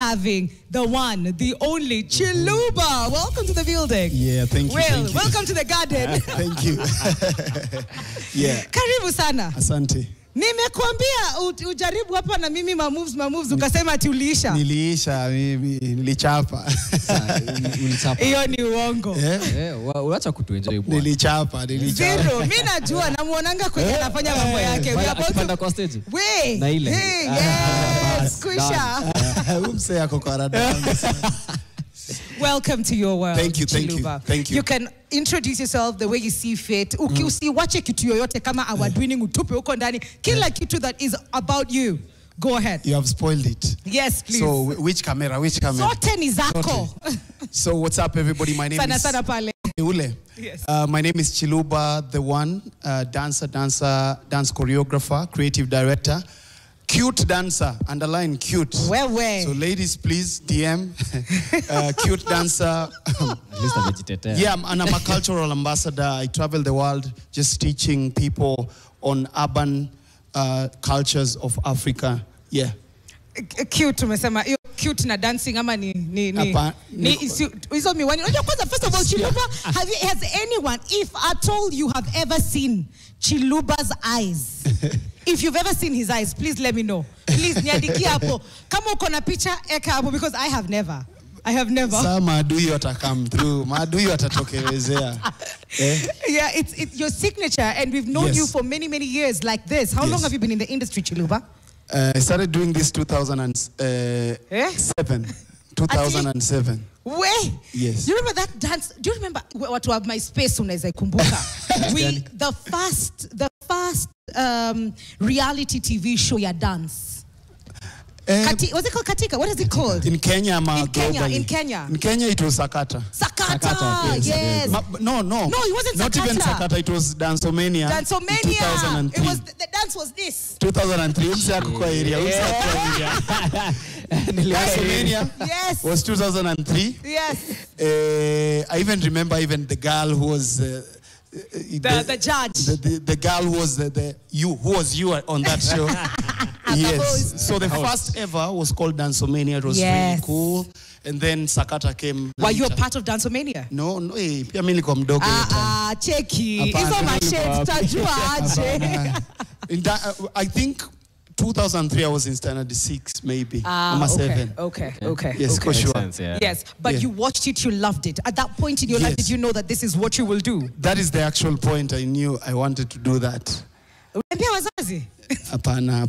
having the one, the only Chiluba. Welcome to the building. Yeah, thank you. Well, thank you. Welcome to the garden. Thank you. Yeah. Karibu sana. Asante. Nimekuambia ujaribu hapa na mimi moves ukasema ati uliisha. Niliisha mimi, nilichapa. Ulichapa. Hiyo ni uongo. Unaacha kutuenjoy bwana. Nilichapa. Zero, mimi najua namuonanga kwenye anafanya mambo yake. We are about to kwa stage. We. Na ile. Hey, yes, kusha. Umse yako kwa rada. Welcome to your world. Thank you, thank Chiluba. you. Thank you. You can introduce yourself the way you see fit. Usiwache kitu yoyote kama award-winning utupe huko ndani. Kila kitu that is about you. Go ahead. You have spoiled it. Yes, please. So, which camera? Zote ni zako. So, what's up, everybody? My name is... Sana pale. Ule. Yes. My name is Chiluba, the one, dance choreographer, creative director. Cute dancer, underline cute. Wewe. So ladies, please DM. Cute dancer. At least I'm vegetarian. Yeah, I'm a cultural ambassador. I travel the world just teaching people on urban cultures of Africa. Yeah. Cute umesema. Hiyo cute na dancing ama ni hizo miwani. Unajua kwanza first of all Chiluba, has anyone, if at all you have ever seen Chiluba's eyes? If you've ever seen his eyes, please let me know. Please niandikie hapo. Kama uko na picha eka hapo because I have never. Sa maadui wata come through. Maadui watatokelezea. Yeah, it's your signature and we've known you for many years like this. How long have you been in the industry, Chiluba? I started doing this 2007. 2007. Wait. Yes. Do you remember that dance? Do you remember what was my space unaweza ikumbuka? The first reality TV show ya dance. Was it called Katika? What is it called? In Kenya, In Kenya, it was Sakata. Sakata, yes. No, it wasn't Not Sakata. even Sakata, it was Dancomania. 2003. It was the dance was this. 2003. Dancomania. Yes. Was 2003. Yes. I even remember the girl who was the judge. The girl who was who was you on that show. Yes. So the first ever was called Dancomania. It was really cool. And then Sakata came. Were you a part of Dancomania? No. Pia mimi nilikuwa mdogo. Cheki. Hizo mashade tutajua aje. I think 2003 I was in standard 6 maybe. I'm a 7. Okay. Yes, for sure. Sense, yeah. Yes, but you watched it, you loved it. At that point in your life, did you know that this is what you will do? That is the actual point. I knew I wanted to do that. Uliambia wazazi? Hapana.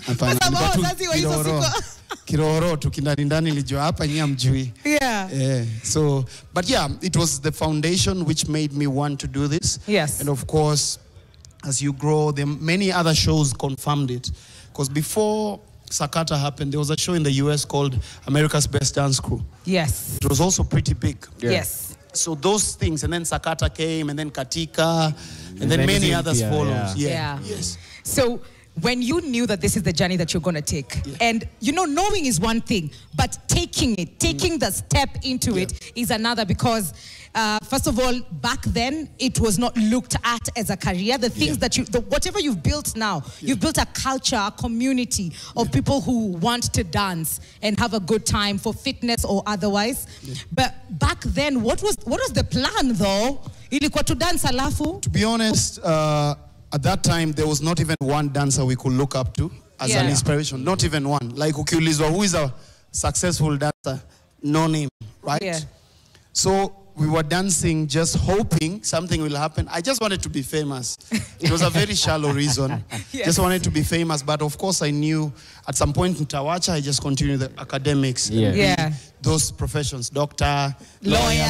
Wazazi wa hizo siku. Kiroro tukindani nilijua hapa nyia mjui. Yeah. So, but yeah, it was the foundation which made me want to do this. Yes. And of course, as you grow, many other shows confirmed it. Because before Sakata happened, there was a show in the US called America's Best Dance Crew. Yes. It was also pretty big. Yeah. Yes. So those things, and then Sakata came, and then Katika, and then many others followed. Yeah. Yes. So when you knew that this is the journey that you're going to take, and knowing is one thing, but taking the step into it is another, because first of all, back then it was not looked at as a career. The things that whatever you've built now, you've built a culture, a community of people who want to dance and have a good time for fitness or otherwise. But back then, what was the plan though? Ilikuwa to dance alafu? To be honest, at that time, there was not even one dancer we could look up to as an inspiration. Not even one. Like ukiulizwa, who is a successful dancer? No name, right? Yeah. So we were dancing, just hoping something will happen. I just wanted to be famous. It was a very shallow reason. Just wanted to be famous. But of course, I knew at some point in Tawacha, I just continued the academics. Yeah. Those professions, doctor, lawyer,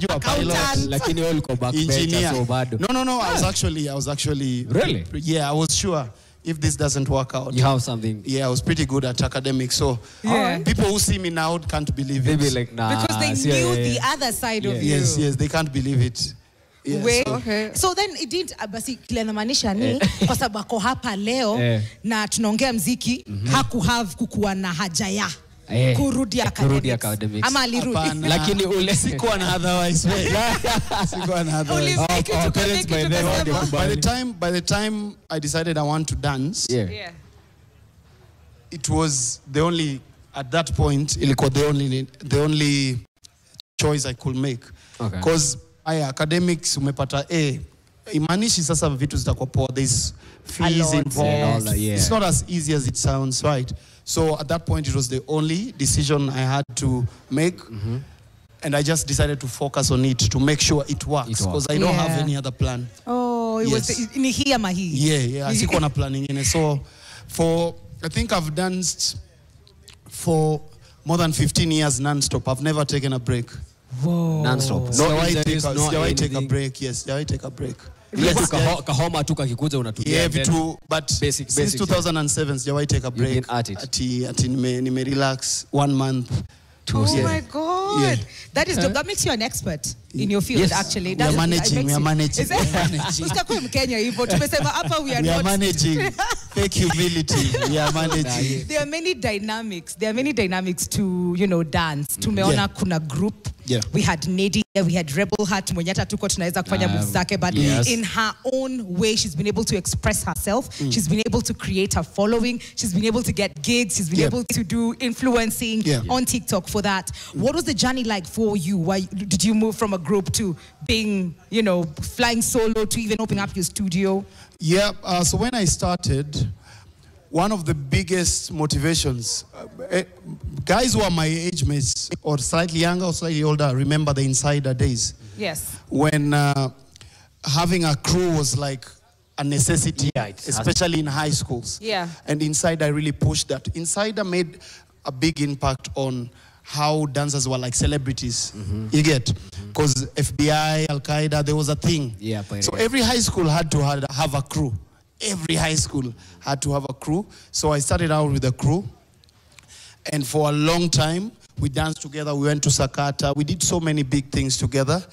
accountant, Lakini wewe uko back engineer. so bado. No. I was actually. Really? Yeah, I was sure. If this doesn't work out, you have something. Yeah, I was pretty good at academics. So people who see me now can't believe it. Maybe like, nah. Because they knew the other side of you. Yes, they can't believe it. Yeah, Wait, so then it didn't, basi kile namaanisha ni kwa sababu ako hapa leo na tunaongea mziki hakuhave kukuwa na haja ya kurudi academics. Ama alirudi. Lakini ule sikuwa na otherwise. Sikuwa na otherwise. By the time I decided I want to dance, it was the only at that point, ilikuwa the only choice I could make. Because academics umepata A, imanishi sasa vitu zitakuwa poa. There's fees involved. It's not as easy as it sounds, right? So at that point, it was the only decision I had to make. And I just decided to focus on it to make sure it works. Because I don't have any other plan. Oh, it was ni hii ama hii. Yeah. Siko na planning in it. So I think I've danced for more than 15 years non-stop. I've never taken a break. Whoa. Non-stop. Sijawahi take a break. Yes, sijawahi take a break. Kahoma tu kakikuja unatulia. Yeah, but since 2007 sijawahi take a break. You've been at it. Ati nime relax 1 month. Oh my God. Yeah. That makes you an expert in your field, actually. We are managing. Usikakuwe Mkenya hivyo. Tumesema hapa we are managing. Fake humility. We are managing. There are many dynamics. There are many dynamics to, dance. Tumeona kuna group. Yeah. We had Nady, we had Rebel Heart, mwenye hata tuko tunaweza kufanya moves zake, but in her own way, she's been able to express herself. She's been able to create her following. She's been able to get gigs. She's been able to do influencing on TikTok for that. What was the journey like for you? Why did you move from a group to being, flying solo to even opening up your studio? Yeah, so when I started, one of the biggest motivations, guys who are my age mates or slightly younger or slightly older remember the Insider days. Yes. When having a crew was like a necessity, especially in high schools. Yeah. And Insider really pushed that. Insider made a big impact on how dancers were like celebrities. You get? Because FBI, Al-Qaeda, there was a thing. Yeah, so every high school had to have a crew. Every high school had to have a crew. So I started out with a crew. And for a long time, we danced together. We went to Sakata. We did so many big things together.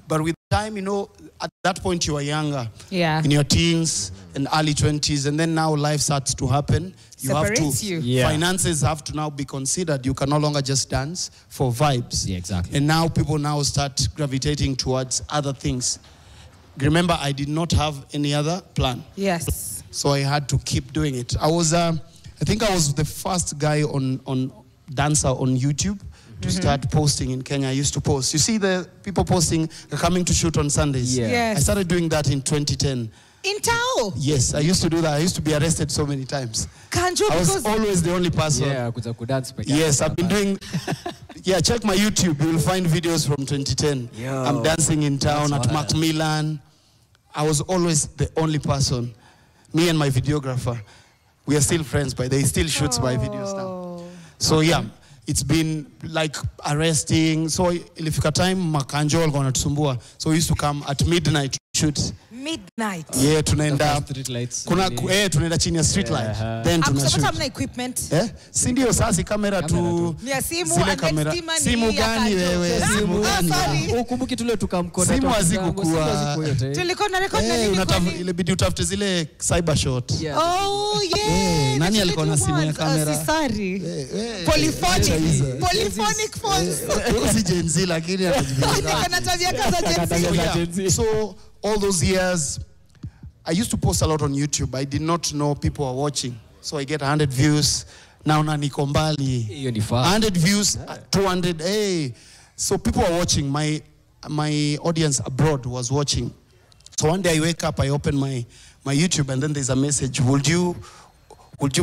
But with time, at that point you were younger. Yeah. In your teens and early 20s. And then now life starts to happen. Finances have to now be considered. You can no longer just dance for vibes. Yeah, exactly. And now people now start gravitating towards other things. Remember, I did not have any other plan. Yes. So I had to keep doing it. I think I was the first guy on dancer on YouTube to start posting in Kenya. I used to post. You see the people posting, coming to shoot on Sundays? Yeah. Yes. I started doing that in 2010. In Tao? Yes, I used to do that. I used to be arrested so many times. Kanjo, I was always the only person. Yeah, kuja kudance peke. Yes, I've been doing... Yeah, check my YouTube. You will find videos from 2010. Yo, I'm dancing in town at Macmillan. I was always the only person. Me and my videographer. We are still friends, but they still shoots my videos now. So yeah, it's been like arresting. So ilifika time Makanjo alikuwa anatusumbua. So we used to come at midnight to shoot. Midnight. Yeah, tunaenda Street lights. Tunaenda chini ya street light. Then tunashoot. Hamna equipment. Si ndio sasa kamera tu. Ni simu, zile kamera. Simu gani wewe? Simu gani? Ukumbuki tule tukamkona. Simu hazikuwa. Tulikuwa na record na nini? Ile bidii utafute zile cyber shot. Oh yeah. Nani alikuwa na simu ya kamera? Sisari. Polyphonic phones. Si Gen Z lakini anatabia kaza Gen Z. So all those years, I used to post a lot on YouTube. I did not know people were watching. So I get 100 views. Now niko mbali. 100 views, 200. Hey. So people are watching. My audience abroad was watching. So one day I wake up, I open my YouTube, and then there's a message. Would you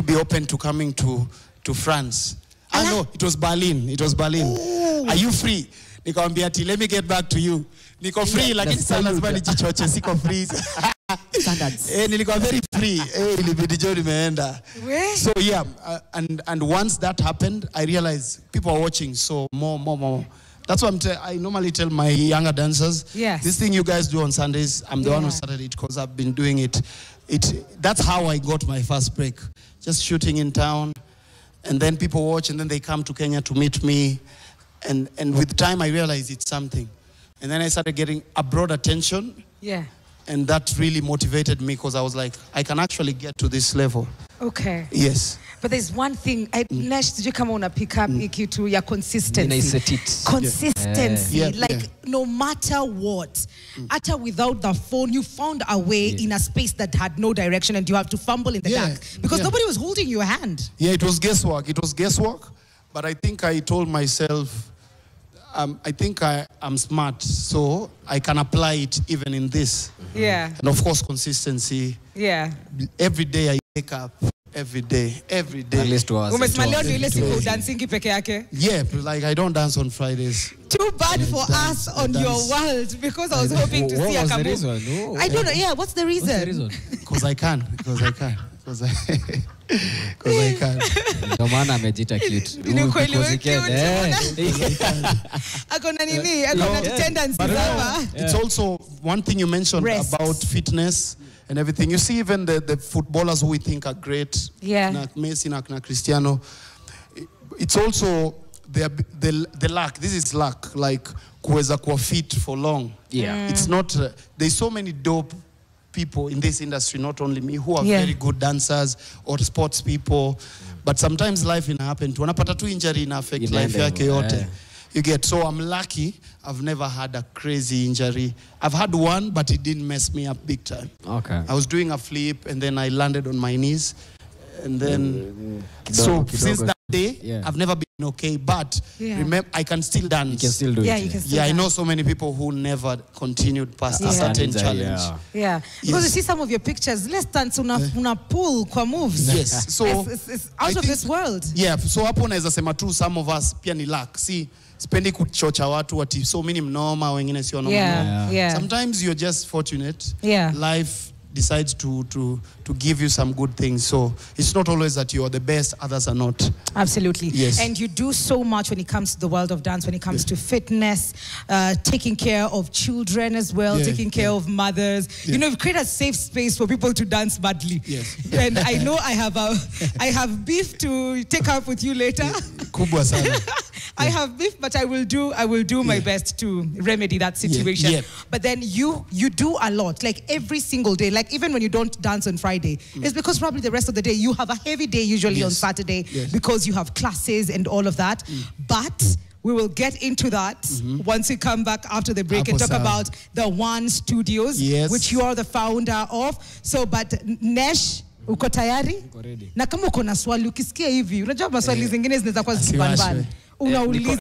be open to coming to France? No, it was Berlin. Ooh. Are you free? Nikamwambia ati, let me get back to you. Niko free, lakini sasa lazima nijichoche, siko free. Standards. Nilikuwa very free. Ilibidi jo nimeenda. So yeah, and once that happened, I realized people are watching, so more. That's why I normally tell my younger dancers, this thing you guys do on Sundays, I'm the one who started it because I've been doing it. That's how I got my first break. Just shooting in town, and then people watch, and then they come to Kenya to meet me. And with time, I realized it's something. And then I started getting a broad attention. Yeah. And that really motivated me because I was like, I can actually get to this level. Okay. Yes. But there's one thing, Nash, sijui kama una pick up ikitu ya consistency. Consistency. No matter what, hata without the phone, you found a way in a space that had no direction and you have to fumble in the dark. Because nobody was holding your hand. Yeah, it was guesswork. But I think I told myself, I think I'm smart, so I can apply it even in this. Yeah. And of course, consistency. Yeah. Every day I wake up. Every day. At least 2 hours. Umesema leo ndio ile siku dancing peke yake? Yeah, like I don't dance on Fridays. Too bad for us on your world, because I was hoping to see a What was the couple. reason? No. I don't know. Yeah, what's the reason? What's the reason? Because I can. Because I can. Ndio maana amejita cute. Ni kweli Because wewe he can, Akona nini? Akona tendencies hapa. It's also one thing you mentioned Rest. about fitness and everything. You see, even the footballers who we think are great, Yeah. na Messi, na Cristiano, it's also the luck. This is luck, like kuweza kuwa fit for long. Yeah. It's not. There's so many dope people in this industry, not only me, who are Yeah. very good dancers or sports people, but sometimes life ina happen to wanapata tu injury ina affect life yake yote. You get, so I'm lucky. I've never had a crazy injury. I've had one, but it didn't mess me up big time. Okay. I was doing a flip and then I landed on my knees, and then since that day, I've never been okay. But remember, I can still dance. You can still do it. Yeah, you can still I dance. know so many people who never continued past a certain challenge. Yeah, because you see some of your pictures, let's dance una pull kwa moves. Yes, so it's out of this world. Yeah, so hapo naweza sema tu some of us pia ni luck. See, spendi kuchocha watu ati so many mnoma wengine sio noma. Yeah. Sometimes you're just fortunate. Yeah. Life decides to give you some good things. So it's not always that you are the best, others are not. Absolutely. Yes. And you do so much when it comes to the world of dance, when it comes to fitness, taking care of children as well, taking care of mothers. You know, you've created a safe space for people to dance badly. Yes. And I know I have beef to take up with you later. Kubwa sana. I have beef, but I will do my best to remedy that situation. Yeah. But then you do a lot, like every single day. Like even when you don't dance on Friday, it's because probably the rest of the day you have a heavy day usually on Saturday because you have classes and all of that. But we will get into that once we come back after the break and talk about the One Studios, which you are the founder of. So, but Nesh, uko tayari? Uko ready. Na kama uko na swali ukisikia hivi, unajua maswali zingine zinaweza kuwa zikibanbana. Unauliza